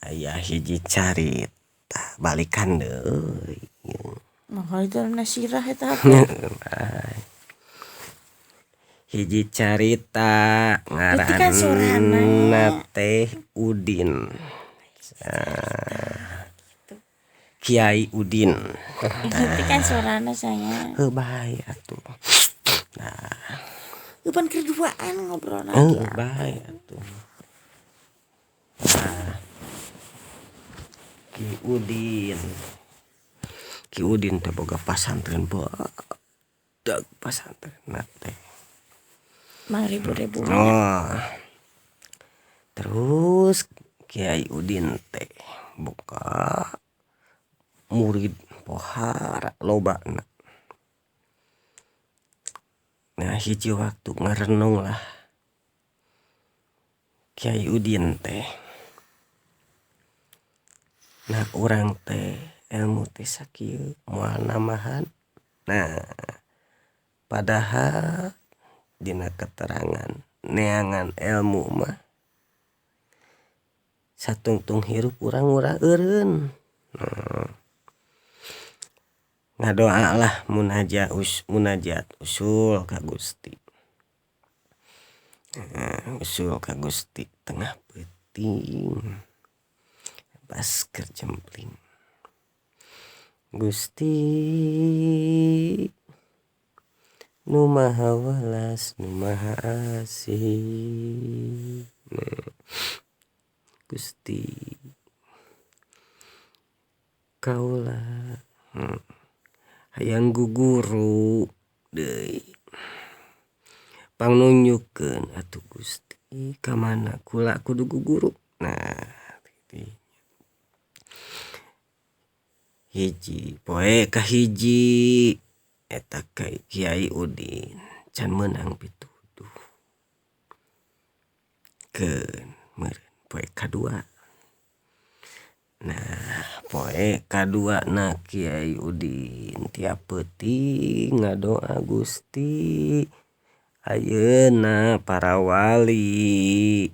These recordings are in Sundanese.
Aya hiji carita balikan deui. Maka itu nasirah eta Hiji carita Berarti kan sorana. ngaranna Teh Udin. Kiai Udin. Berarti kan sorana saya. Bae atuh. Bukan keduaan ngobrol lagi. Bae atuh. Ki Udin teh boga pasantren badag pasantren teh. Ribu-ribu. Terus Kiai Udin teh buka murid pohara lobana. Nah hiji waktu ngarenung lah Kiai Udin teh. Nah orang teh ilmu teh sakieu moal namahan. Nah padahal dina keterangan neangan ilmu mah satungtung hirup urang eureun. Ngadoa lah munajat usul ka Gusti. Usul ka Gusti tengah peuting pas keur jempling. Gusti nu maha welas nu maha asih. Gusti kaula hayang guguru deui. Pangnunjukkeun atuh Gusti ka mana kula kudu guguru. Nah hiji poe kahiji eta Kiai Udin can meunang pituduh. Keun meureun poe kadua. Nah poe kadua na Kiai Udin tiap peuting ngadoa Gusti ayeuna para wali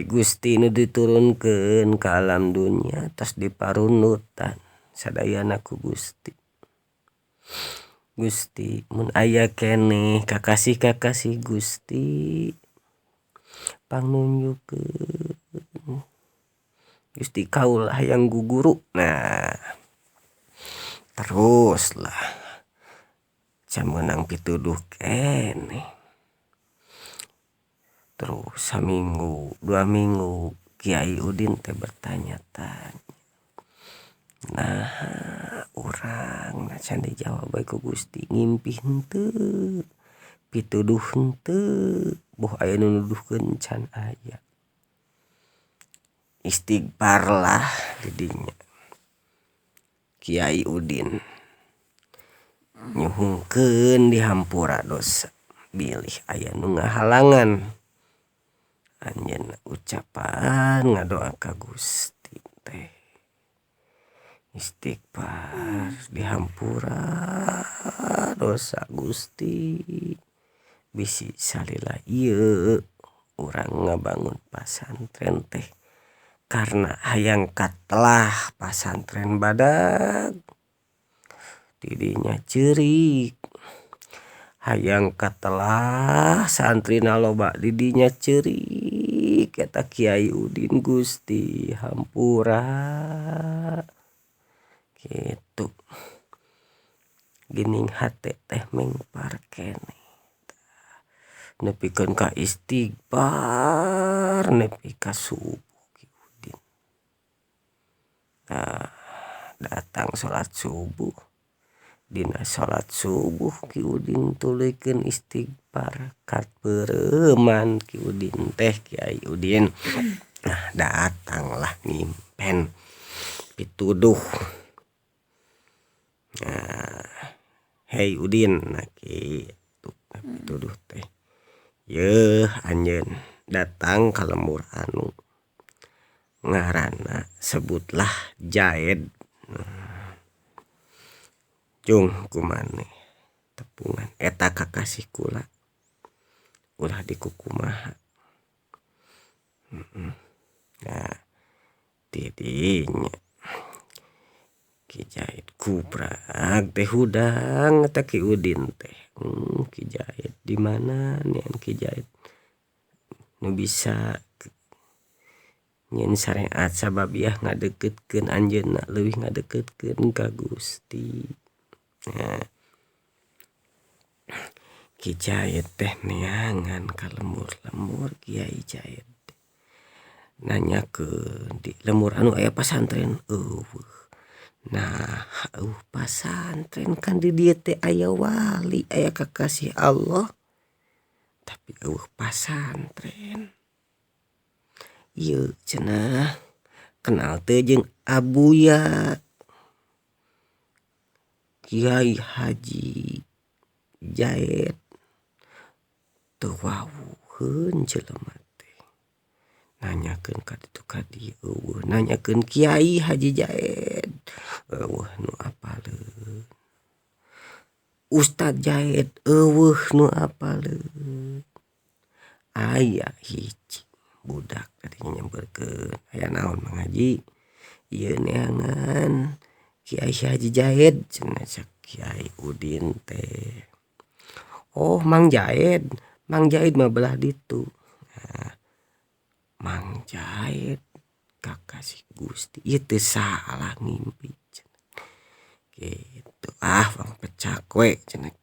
Gusti nu diturunkeun ka alam dunya tos diparunutan sadayana ku Gusti. Gusti mun aya keneh kakasih Gusti pangnunjukkeun. Gusti kaula hayang guguru. Nah teruslah can meunang pituduh keneh. Terus saminggu 2 minggu Kiai Udin teh bertanya-tanya. Nah urang can dijawab bae ku Gusti ngimpi henteu pituduh henteu boh aya nu nuduhkeun can aya. Istighfar lah di dinya Kiai Udin nyuhungkeun dihampura dosa bilih aya nu ngahalangan anjeunna ucapan ngadoa ka Gusti teh. Istighfar dihampura dosa Gusti bisi salila ieu urang ngabangun pasantren teh karena hayang katelah pasantren badag didinya ceurik. Hayang katelah santrina loba didinya ceurik eta Kiai Udin Gusti hampura kitu. Geuning hate teh mengpar keneh nepikeun ka istighfar nepi ka subuh Ki Udin. Nah datang salat subuh. Dina salat subuh Ki Udin tuluykeun istighfar katpeureman Ki Udin teh Kiai Udin. Nah datanglah ngimpen pituduh. Nah hei Udin nah kitu pituduh teh. Yeuh anjeun datang ka lembur anu ngaranna sebutlah Jaed. Jung kumaneh tepungan eta kakasih kula ulah dikukumaha. Nah didinya Ki Jahit kuprag teh hudang eta Ki Udin teh. Ki Jahit di mana nih Ki Jahit nu bisa nyen syariat sababiah ngadeketkeun anjeunna leuwih ngadeketkeun ka Gusti. Nah Ki Jahit teh neangan ka lembur-lembur Kiai Jahit nanyakeun di lembur anu aya pasantren eueuh. Nah pasantren kan di dieu teh aya wali aya kakasih Allah tapi eueuh pasantren ieu cenah kenal teu jeung Abuya Kiai Haji Jahit teu wawuheun jelema teh nanyakeun ka ditu ka dieu eueuh nanyakeun Kiai Haji Jahit eueuh nu apaleun Ustad Jahit eueuh nu apaleun aya hiji budak tadi nyamperkeun aya naon Mang Haji ieu neangan Kiai Haji Jahit cenah cak Kiai Udin teh. Oh Mang Jahit mah belah ditu. Nah, Mang Jahit kakasih Gusti ieu teu salah ngimpi cenah. Gitu Bang pecak we cenah